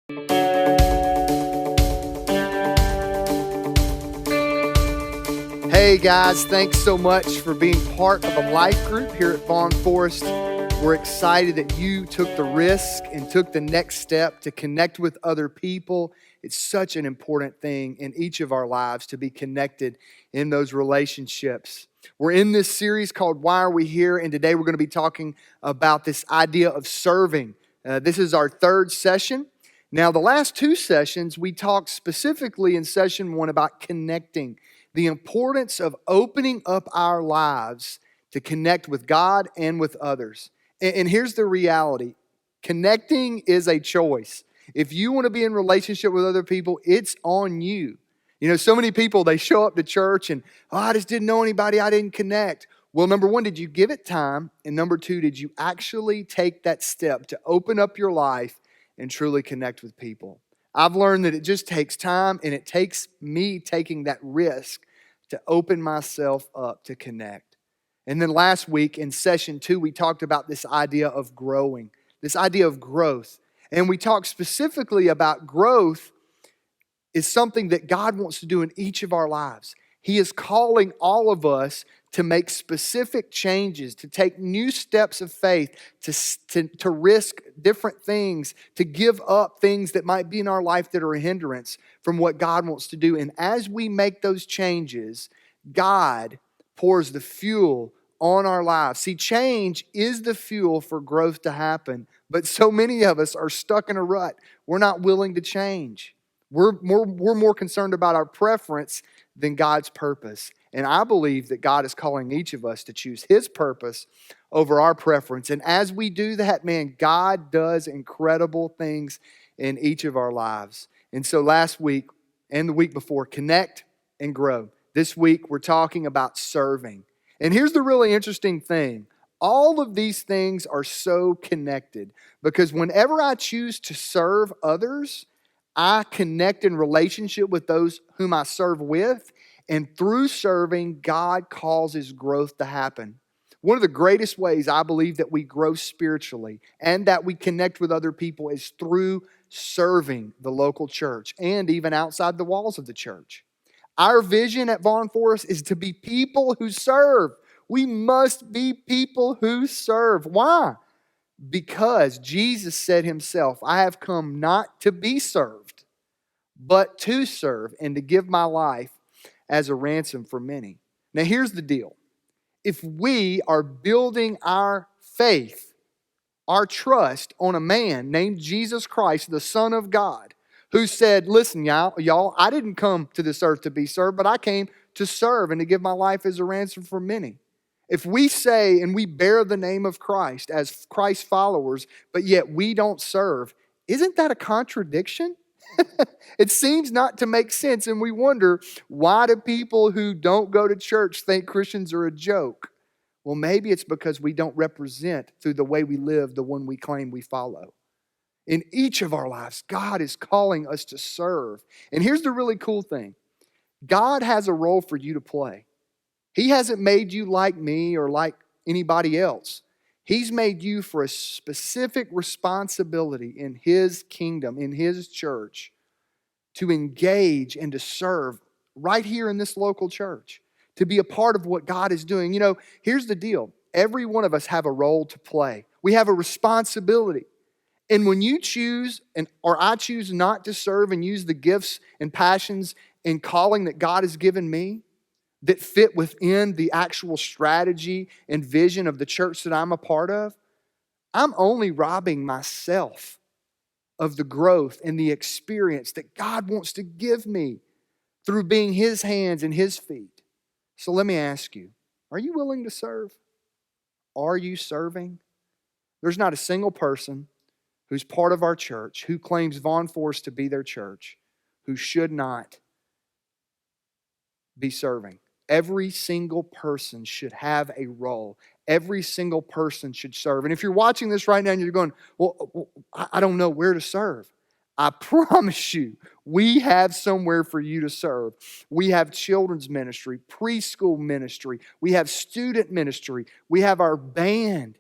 Hey guys, thanks so much for being part of a life group here at Vaughn Forest. We're excited that you took the risk and took the next step to connect with other people. It's such an important thing in each of our lives to be connected in those relationships. We're in this series called Why Are We Here? And today we're going to be talking about this idea of serving. This is our third session. Now, the last two sessions, we talked specifically in session one about connecting. The importance of opening up our lives to connect with God and with others. And here's the reality. Connecting is a choice. If you want to be in relationship with other people, it's on you. You know, so many people, they show up to church and, I just didn't know anybody, I didn't connect. Well, number one, did you give it time? And number two, did you actually take that step to open up your life and truly connect with people? I've learned that it just takes time, and it takes me taking that risk to open myself up to connect. And then last week in session two, we talked about this idea of growing, this idea of growth. And we talked specifically about growth is something that God wants to do in each of our lives. He is calling all of us to make specific changes, to take new steps of faith, to risk different things, to give up things that might be in our life that are a hindrance from what God wants to do. And as we make those changes, God pours the fuel on our lives. See, change is the fuel for growth to happen, but so many of us are stuck in a rut. We're not willing to change. We're more concerned about our preference than God's purpose. And I believe that God is calling each of us to choose His purpose over our preference. And as we do that, man, God does incredible things in each of our lives. And so last week and the week before, connect and grow. This week, we're talking about serving. And here's the really interesting thing. All of these things are so connected because whenever I choose to serve others, I connect in relationship with those whom I serve with, and through serving, God causes growth to happen. One of the greatest ways I believe that we grow spiritually and that we connect with other people is through serving the local church and even outside the walls of the church. Our vision at Vaughn Forest is to be people who serve. We must be people who serve. Why? Because Jesus said Himself, I have come not to be served, but to serve and to give my life as a ransom for many. Now here's the deal. If we are building our faith, our trust on a man named Jesus Christ, the Son of God, who said, listen, y'all, I didn't come to this earth to be served, but I came to serve and to give my life as a ransom for many. If we say and we bear the name of Christ as Christ followers, but yet we don't serve, isn't that a contradiction? It seems not to make sense, and we wonder, why do people who don't go to church think Christians are a joke? Well, maybe it's because we don't represent through the way we live the one we claim we follow. In each of our lives, God is calling us to serve. And here's the really cool thing. God has a role for you to play. He hasn't made you like me or like anybody else. He's made you for a specific responsibility in His kingdom, in His church, to engage and to serve right here in this local church, to be a part of what God is doing. You know, here's the deal. Every one of us have a role to play. We have a responsibility. And when you choose, or I choose not to serve and use the gifts and passions and calling that God has given me, that fit within the actual strategy and vision of the church that I'm a part of, I'm only robbing myself of the growth and the experience that God wants to give me through being His hands and His feet. So let me ask you, are you willing to serve? Are you serving? There's not a single person who's part of our church who claims Vaughn Forest to be their church who should not be serving. Every single person should have a role. Every single person should serve. And if you're watching this right now and you're going, well, I don't know where to serve. I promise you, we have somewhere for you to serve. We have children's ministry, preschool ministry. We have student ministry. We have our band.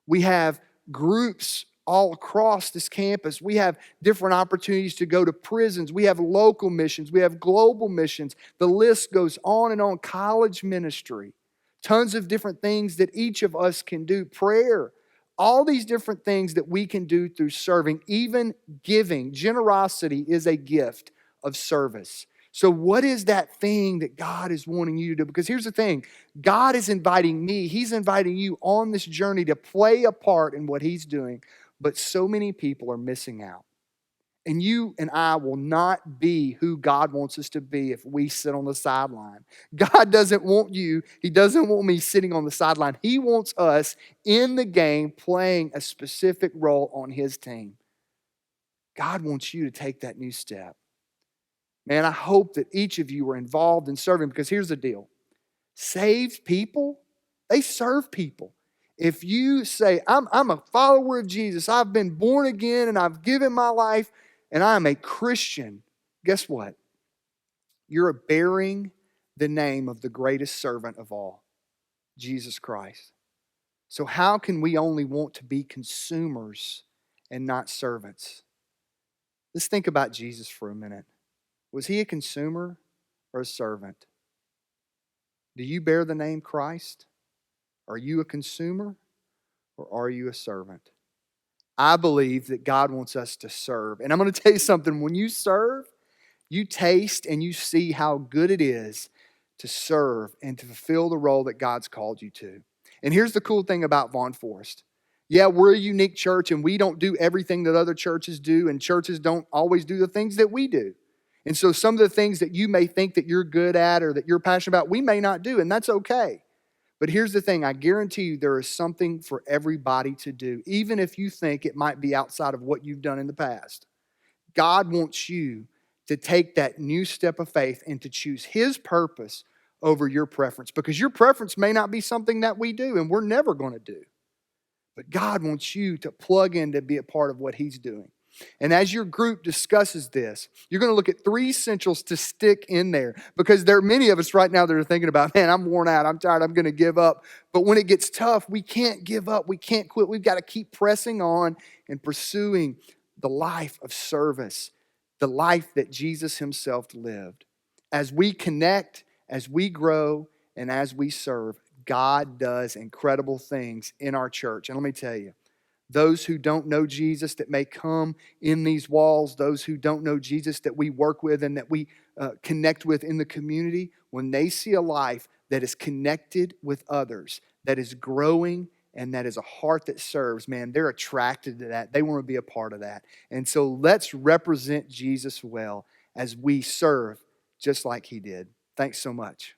We have groups all across this campus. We have different opportunities to go to prisons. We have local missions. We have global missions. The list goes on and on. College ministry. Tons of different things that each of us can do. Prayer. All these different things that we can do through serving, even giving. Generosity is a gift of service. So what is that thing that God is wanting you to do? Because here's the thing. God is inviting me. He's inviting you on this journey to play a part in what He's doing. But so many people are missing out. And you and I will not be who God wants us to be if we sit on the sideline. God doesn't want you. He doesn't want me sitting on the sideline. He wants us in the game playing a specific role on His team. God wants you to take that new step. Man, I hope that each of you are involved in serving, because here's the deal. Saved people, they serve people. If you say, I'm a follower of Jesus, I've been born again and I've given my life and I'm a Christian, guess what? You're bearing the name of the greatest servant of all, Jesus Christ. So how can we only want to be consumers and not servants? Let's think about Jesus for a minute. Was He a consumer or a servant? Do you bear the name Christ? Are you a consumer or are you a servant? I believe that God wants us to serve. And I'm going to tell you something. When you serve, you taste and you see how good it is to serve and to fulfill the role that God's called you to. And here's the cool thing about Vaughn Forest. Yeah, we're a unique church and we don't do everything that other churches do, and churches don't always do the things that we do. And so some of the things that you may think that you're good at or that you're passionate about, we may not do, and that's okay. But here's the thing, I guarantee you there is something for everybody to do, even if you think it might be outside of what you've done in the past. God wants you to take that new step of faith and to choose His purpose over your preference, because your preference may not be something that we do and we're never going to do. But God wants you to plug in to be a part of what He's doing. And as your group discusses this, you're going to look at 3 essentials to stick in there, because there are many of us right now that are thinking about, man, I'm worn out, I'm tired, I'm going to give up. But when it gets tough, we can't give up, we can't quit. We've got to keep pressing on and pursuing the life of service, the life that Jesus Himself lived. As we connect, as we grow, and as we serve, God does incredible things in our church. And let me tell you, those who don't know Jesus that may come in these walls, those who don't know Jesus that we work with and that we connect with in the community, when they see a life that is connected with others, that is growing, and that is a heart that serves, man, they're attracted to that. They want to be a part of that. And so let's represent Jesus well as we serve just like He did. Thanks so much.